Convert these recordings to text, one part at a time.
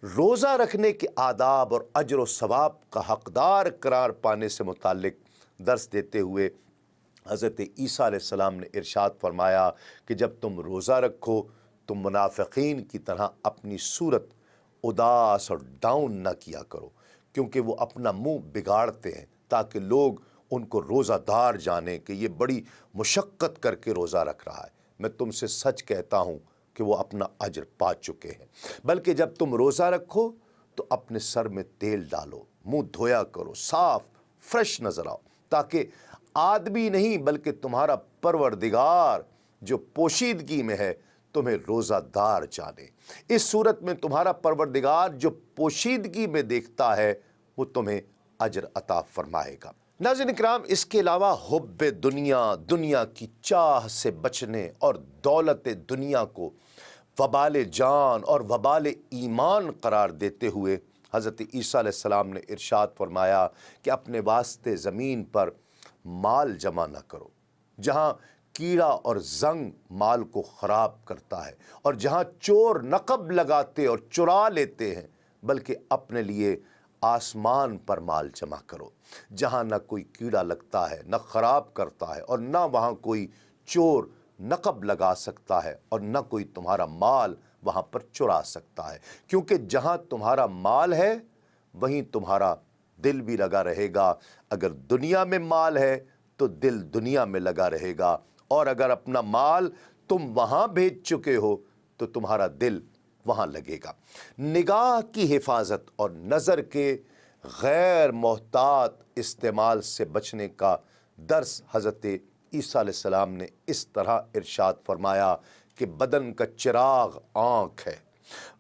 روزہ رکھنے کے آداب اور اجر و ثواب کا حقدار قرار پانے سے متعلق درس دیتے ہوئے حضرت عیسیٰ علیہ السلام نے ارشاد فرمایا کہ جب تم روزہ رکھو تو منافقین کی طرح اپنی صورت اداس اور ڈاؤن نہ کیا کرو، کیونکہ وہ اپنا منہ بگاڑتے ہیں تاکہ لوگ ان کو روزہ دار جانیں کہ یہ بڑی مشقت کر کے روزہ رکھ رہا ہے۔ میں تم سے سچ کہتا ہوں کہ وہ اپنا اجر پا چکے ہیں۔ بلکہ جب تم روزہ رکھو تو اپنے سر میں تیل ڈالو، منہ دھویا کرو، صاف فریش نظر آؤ، تاکہ آدمی نہیں بلکہ تمہارا پروردگار جو پوشیدگی میں ہے تمہیں روزہ دار جانے۔ اس صورت میں تمہارا پروردگار جو پوشیدگی میں دیکھتا ہے وہ تمہیں اجر عطا فرمائے گا۔ ناظرین اکرام، اس کے علاوہ حب دنیا، دنیا کی چاہ سے بچنے اور دولت دنیا کو وبال جان اور وبال ایمان قرار دیتے ہوئے حضرت عیسیٰ علیہ السلام نے ارشاد فرمایا کہ اپنے واسطے زمین پر مال جمع نہ کرو، جہاں کیڑا اور زنگ مال کو خراب کرتا ہے اور جہاں چور نقب لگاتے اور چرا لیتے ہیں، بلکہ اپنے لیے آسمان پر مال جمع کرو، جہاں نہ کوئی کیڑا لگتا ہے، نہ خراب کرتا ہے، اور نہ وہاں کوئی چور نقب لگا سکتا ہے، اور نہ کوئی تمہارا مال وہاں پر چرا سکتا ہے، کیونکہ جہاں تمہارا مال ہے وہیں تمہارا دل بھی لگا رہے گا۔ اگر دنیا میں مال ہے تو دل دنیا میں لگا رہے گا، اور اگر اپنا مال تم وہاں بھیج چکے ہو تو تمہارا دل وہاں لگے گا۔ نگاہ کی حفاظت اور نظر کے غیر محتاط استعمال سے بچنے کا درس حضرت عیسیٰ علیہ السلام نے اس طرح ارشاد فرمایا کہ بدن کا چراغ آنکھ ہے،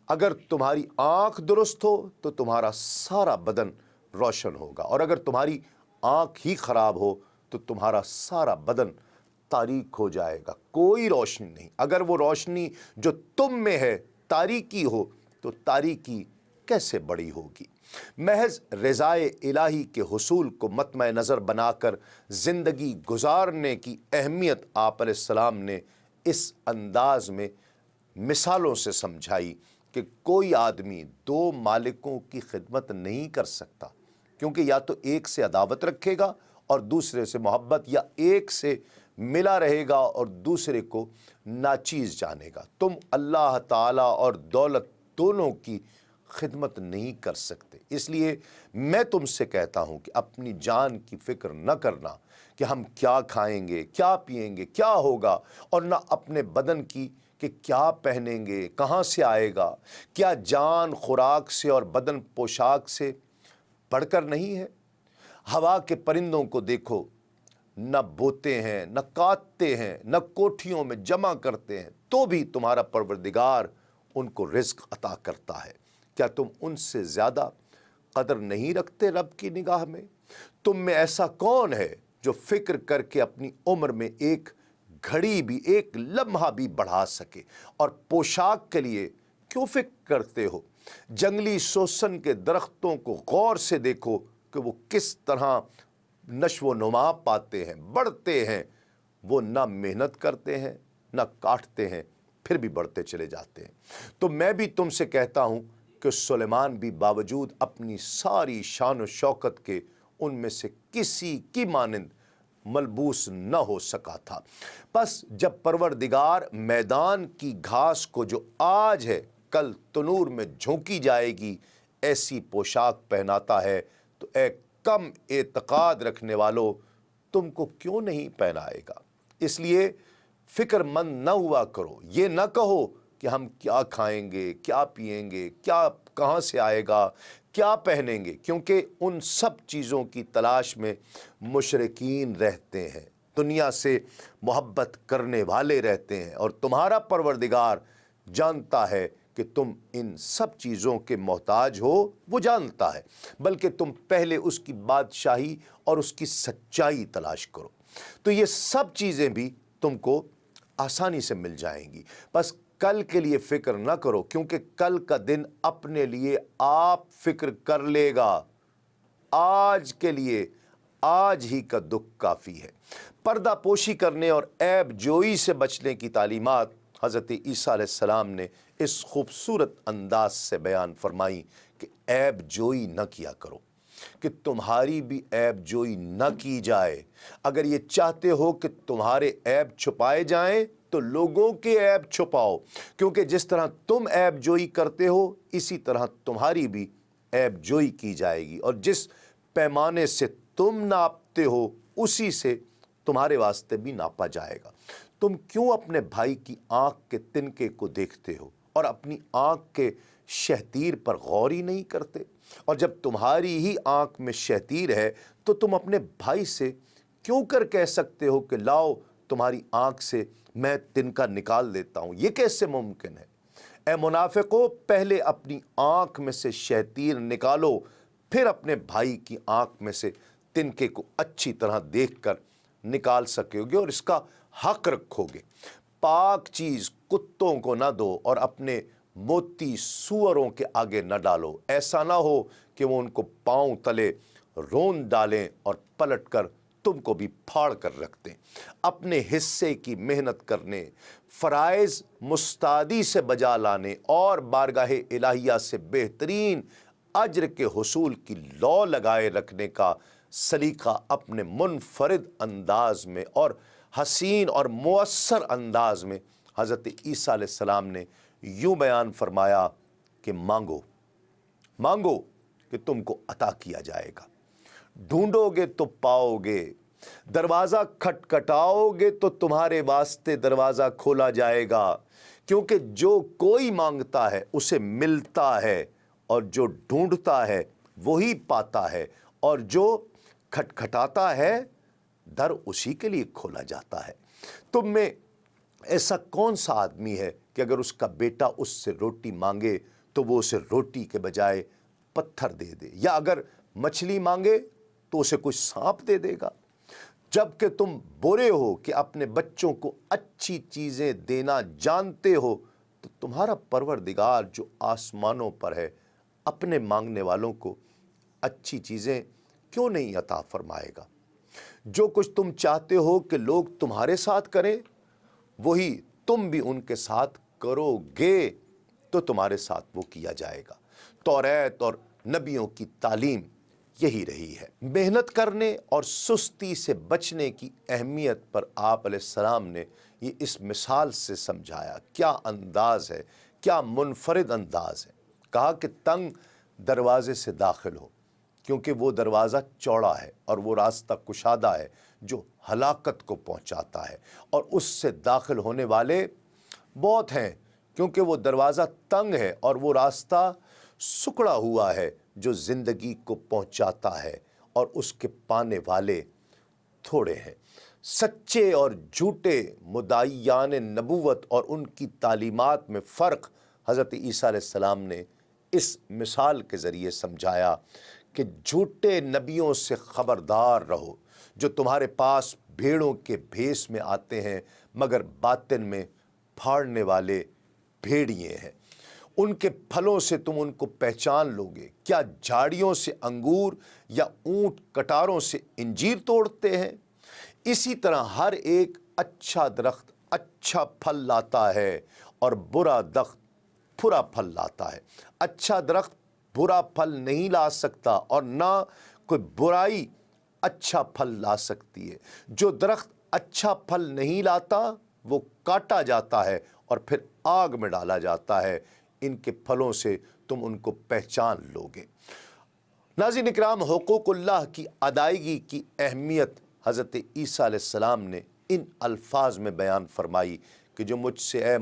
اگر تمہاری آنکھ درست ہو تو تمہارا سارا بدن روشن ہوگا، اور اگر تمہاری آنکھ ہی خراب ہو تو تمہارا سارا بدن تاریک ہو جائے گا، کوئی روشنی نہیں۔ اگر وہ روشنی جو تم میں ہے تاریکی ہو تو تاریکی کیسے بڑی ہوگی؟ محض رضائے الہی کے حصول کو مطمع نظر بنا کر زندگی گزارنے کی اہمیت آپ علیہ السلام نے اس انداز میں مثالوں سے سمجھائی کہ کوئی آدمی دو مالکوں کی خدمت نہیں کر سکتا، کیونکہ یا تو ایک سے عداوت رکھے گا اور دوسرے سے محبت، یا ایک سے ملا رہے گا اور دوسرے کو ناچیز جانے گا۔ تم اللہ تعالیٰ اور دولت دونوں کی خدمت نہیں کر سکتے۔ اس لیے میں تم سے کہتا ہوں کہ اپنی جان کی فکر نہ کرنا کہ ہم کیا کھائیں گے، کیا پئیں گے، کیا ہوگا، اور نہ اپنے بدن کی کہ کیا پہنیں گے، کہاں سے آئے گا۔ کیا جان خوراک سے اور بدن پوشاک سے بڑھ کر نہیں ہے؟ ہوا کے پرندوں کو دیکھو، نہ بوتے ہیں، نہ کاٹتے ہیں، نہ کوٹھیوں میں جمع کرتے ہیں، تو بھی تمہارا پروردگار ان کو رزق عطا کرتا ہے۔ کیا تم ان سے زیادہ قدر نہیں رکھتے رب کی نگاہ میں؟ تم میں ایسا کون ہے جو فکر کر کے اپنی عمر میں ایک گھڑی بھی، ایک لمحہ بھی بڑھا سکے؟ اور پوشاک کے لیے کیوں فکر کرتے ہو؟ جنگلی سوسن کے درختوں کو غور سے دیکھو کہ وہ کس طرح نشو و نما پاتے ہیں، بڑھتے ہیں۔ وہ نہ محنت کرتے ہیں نہ کاٹتے ہیں، پھر بھی بڑھتے چلے جاتے ہیں۔ تو میں بھی تم سے کہتا ہوں کہ سلیمان بھی باوجود اپنی ساری شان و شوکت کے ان میں سے کسی کی مانند ملبوس نہ ہو سکا تھا۔ پس جب پروردگار میدان کی گھاس کو جو آج ہے کل تنور میں جھونکی جائے گی ایسی پوشاک پہناتا ہے تو اے کم اعتقاد رکھنے والو، تم کو کیوں نہیں پہنائے گا؟ اس لیے فکر مند نہ ہوا کرو، یہ نہ کہو کہ ہم کیا کھائیں گے، کیا پئیں گے، کیا کہاں سے آئے گا، کیا پہنیں گے، کیونکہ ان سب چیزوں کی تلاش میں مشرکین رہتے ہیں، دنیا سے محبت کرنے والے رہتے ہیں، اور تمہارا پروردگار جانتا ہے کہ تم ان سب چیزوں کے محتاج ہو، وہ جانتا ہے، بلکہ تم پہلے اس کی بادشاہی اور اس کی سچائی تلاش کرو تو یہ سب چیزیں بھی تم کو آسانی سے مل جائیں گی۔ بس کل کے لیے فکر نہ کرو، کیونکہ کل کا دن اپنے لیے آپ فکر کر لے گا، آج کے لیے آج ہی کا دکھ کافی ہے۔ پردہ پوشی کرنے اور عیب جوئی سے بچنے کی تعلیمات حضرت عیسیٰ علیہ السلام نے اس خوبصورت انداز سے بیان فرمائی کہ عیب جوئی نہ کیا کرو، کہ تمہاری بھی عیب جوئی نہ کی جائے۔ اگر یہ چاہتے ہو کہ تمہارے عیب چھپائے جائیں تو لوگوں کے عیب چھپاؤ، کیونکہ جس طرح تم عیب جوئی کرتے ہو اسی طرح تمہاری بھی عیب جوئی کی جائے گی، اور جس پیمانے سے تم ناپتے ہو اسی سے تمہارے واسطے بھی ناپا جائے گا۔ تم کیوں اپنے بھائی کی آنکھ کے تنکے کو دیکھتے ہو اور اپنی آنکھ کے شہتیر پر غور ہی نہیں کرتے؟ اور جب تمہاری ہی آنکھ میں شہتیر ہے تو تم اپنے بھائی سے کیوں کر کہہ سکتے ہو کہ لاؤ تمہاری آنکھ سے میں تنکا نکال دیتا ہوں؟ یہ کیسے ممکن ہے؟ اے منافقو، پہلے اپنی آنکھ میں سے شہتیر نکالو، پھر اپنے بھائی کی آنکھ میں سے تنکے کو اچھی طرح دیکھ کر نکال سکو گے اور اس کا حق رکھو گے۔ پاک چیز کتوں کو نہ دو اور اپنے موتی سوروں کے آگے نہ ڈالو، ایسا نہ ہو کہ وہ ان کو پاؤں تلے رون ڈالیں اور پلٹ کر تم کو بھی پھاڑ کر رکھ دیں۔ اپنے حصے کی محنت کرنے، فرائض مستعدی سے بجا لانے اور بارگاہ الہیہ سے بہترین اجر کے حصول کی لو لگائے رکھنے کا سلیقہ اپنے منفرد انداز میں اور حسین اور مؤثر انداز میں حضرت عیسیٰ علیہ السلام نے یوں بیان فرمایا کہ مانگو مانگو کہ تم کو عطا کیا جائے گا، ڈھونڈو گے تو پاؤ گے، دروازہ کھٹکھٹاؤ گے تو تمہارے واسطے دروازہ کھولا جائے گا، کیونکہ جو کوئی مانگتا ہے اسے ملتا ہے، اور جو ڈھونڈتا ہے وہی پاتا ہے، اور جو کھٹکھٹاتا ہے در اسی کے لیے کھولا جاتا ہے۔ تم میں ایسا کون سا آدمی ہے کہ اگر اس کا بیٹا اس سے روٹی مانگے تو وہ اسے روٹی کے بجائے پتھر دے دے، یا اگر مچھلی مانگے تو اسے کوئی سانپ دے دے گا؟ جب کہ تم برے ہو کہ اپنے بچوں کو اچھی چیزیں دینا جانتے ہو، تو تمہارا پروردگار جو آسمانوں پر ہے اپنے مانگنے والوں کو اچھی چیزیں کیوں نہیں عطا فرمائے گا؟ جو کچھ تم چاہتے ہو کہ لوگ تمہارے ساتھ کریں وہی تم بھی ان کے ساتھ کرو گے تو تمہارے ساتھ وہ کیا جائے گا۔ توریت اور نبیوں کی تعلیم یہی رہی ہے۔ محنت کرنے اور سستی سے بچنے کی اہمیت پر آپ علیہ السلام نے یہ اس مثال سے سمجھایا۔ کیا انداز ہے، کیا منفرد انداز ہے۔ کہا کہ تنگ دروازے سے داخل ہو، کیونکہ وہ دروازہ چوڑا ہے اور وہ راستہ کشادہ ہے جو ہلاکت کو پہنچاتا ہے، اور اس سے داخل ہونے والے بہت ہیں، کیونکہ وہ دروازہ تنگ ہے اور وہ راستہ سکڑا ہوا ہے جو زندگی کو پہنچاتا ہے، اور اس کے پانے والے تھوڑے ہیں۔ سچے اور جھوٹے مدعیان نبوت اور ان کی تعلیمات میں فرق حضرت عیسیٰ علیہ السلام نے اس مثال کے ذریعے سمجھایا کہ جھوٹے نبیوں سے خبردار رہو، جو تمہارے پاس بھیڑوں کے بھیس میں آتے ہیں مگر باطن میں پھاڑنے والے بھیڑیے ہیں۔ ان کے پھلوں سے تم ان کو پہچان لوگے۔ کیا جھاڑیوں سے انگور یا اونٹ کٹاروں سے انجیر توڑتے ہیں؟ اسی طرح ہر ایک اچھا درخت اچھا پھل لاتا ہے اور برا درخت برا پھل لاتا ہے۔ اچھا درخت برا پھل نہیں لا سکتا اور نہ کوئی برائی اچھا پھل لا سکتی ہے۔ جو درخت اچھا پھل نہیں لاتا وہ کاٹا جاتا ہے اور پھر آگ میں ڈالا جاتا ہے۔ ان کے پھلوں سے تم ان کو پہچان لوگے۔ ناظرین اکرام، حقوق اللہ کی ادائیگی کی اہمیت حضرت عیسیٰ علیہ السلام نے ان الفاظ میں بیان فرمائی کہ جو مجھ سے اے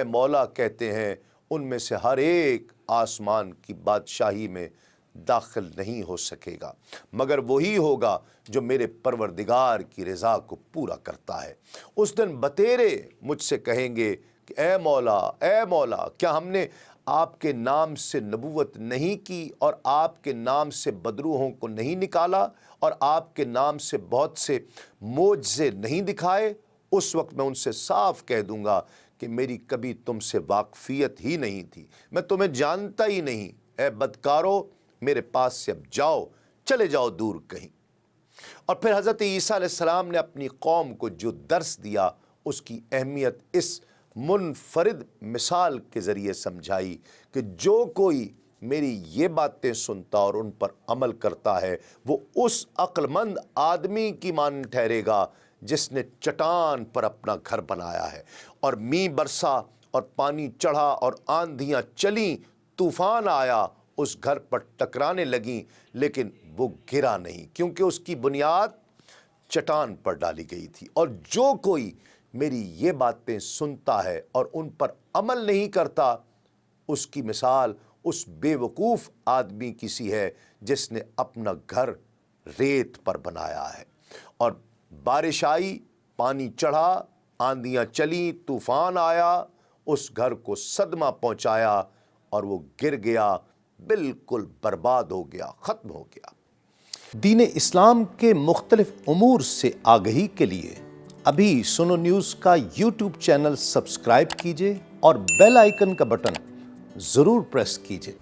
مولا کہتے ہیں ان میں سے ہر ایک آسمان کی بادشاہی میں داخل نہیں ہو سکے گا، مگر وہی ہوگا جو میرے پروردگار کی رضا کو پورا کرتا ہے۔ اس دن بتیرے مجھ سے کہیں گے کہ اے مولا، کیا ہم نے آپ کے نام سے نبوت نہیں کی اور آپ کے نام سے بدروحوں کو نہیں نکالا اور آپ کے نام سے بہت سے معجزے نہیں دکھائے؟ اس وقت میں ان سے صاف کہہ دوں گا کہ میری کبھی تم سے واقفیت ہی نہیں تھی، میں تمہیں جانتا ہی نہیں۔ اے بدکارو، میرے پاس سے اب جاؤ، چلے جاؤ دور کہیں۔ اور پھر حضرت عیسیٰ علیہ السلام نے اپنی قوم کو جو درس دیا اس کی اہمیت اس منفرد مثال کے ذریعے سمجھائی کہ جو کوئی میری یہ باتیں سنتا اور ان پر عمل کرتا ہے وہ اس عقل مند آدمی کی مانند ٹھہرے گا جس نے چٹان پر اپنا گھر بنایا ہے، اور مینہ برسا اور پانی چڑھا اور آندھیاں چلیں، طوفان آیا، اس گھر پر ٹکرانے لگیں، لیکن وہ گرا نہیں کیونکہ اس کی بنیاد چٹان پر ڈالی گئی تھی۔ اور جو کوئی میری یہ باتیں سنتا ہے اور ان پر عمل نہیں کرتا، اس کی مثال اس بے وقوف آدمی کی سی ہے جس نے اپنا گھر ریت پر بنایا ہے، اور بارش آئی، پانی چڑھا، آندھیاں چلیں، طوفان آیا، اس گھر کو صدمہ پہنچایا اور وہ گر گیا، بالکل برباد ہو گیا، ختم ہو گیا۔ دین اسلام کے مختلف امور سے آگہی کے لیے ابھی سنو نیوز کا یوٹیوب چینل سبسکرائب کیجئے اور بیل آئیکن کا بٹن ضرور پریس کیجئے۔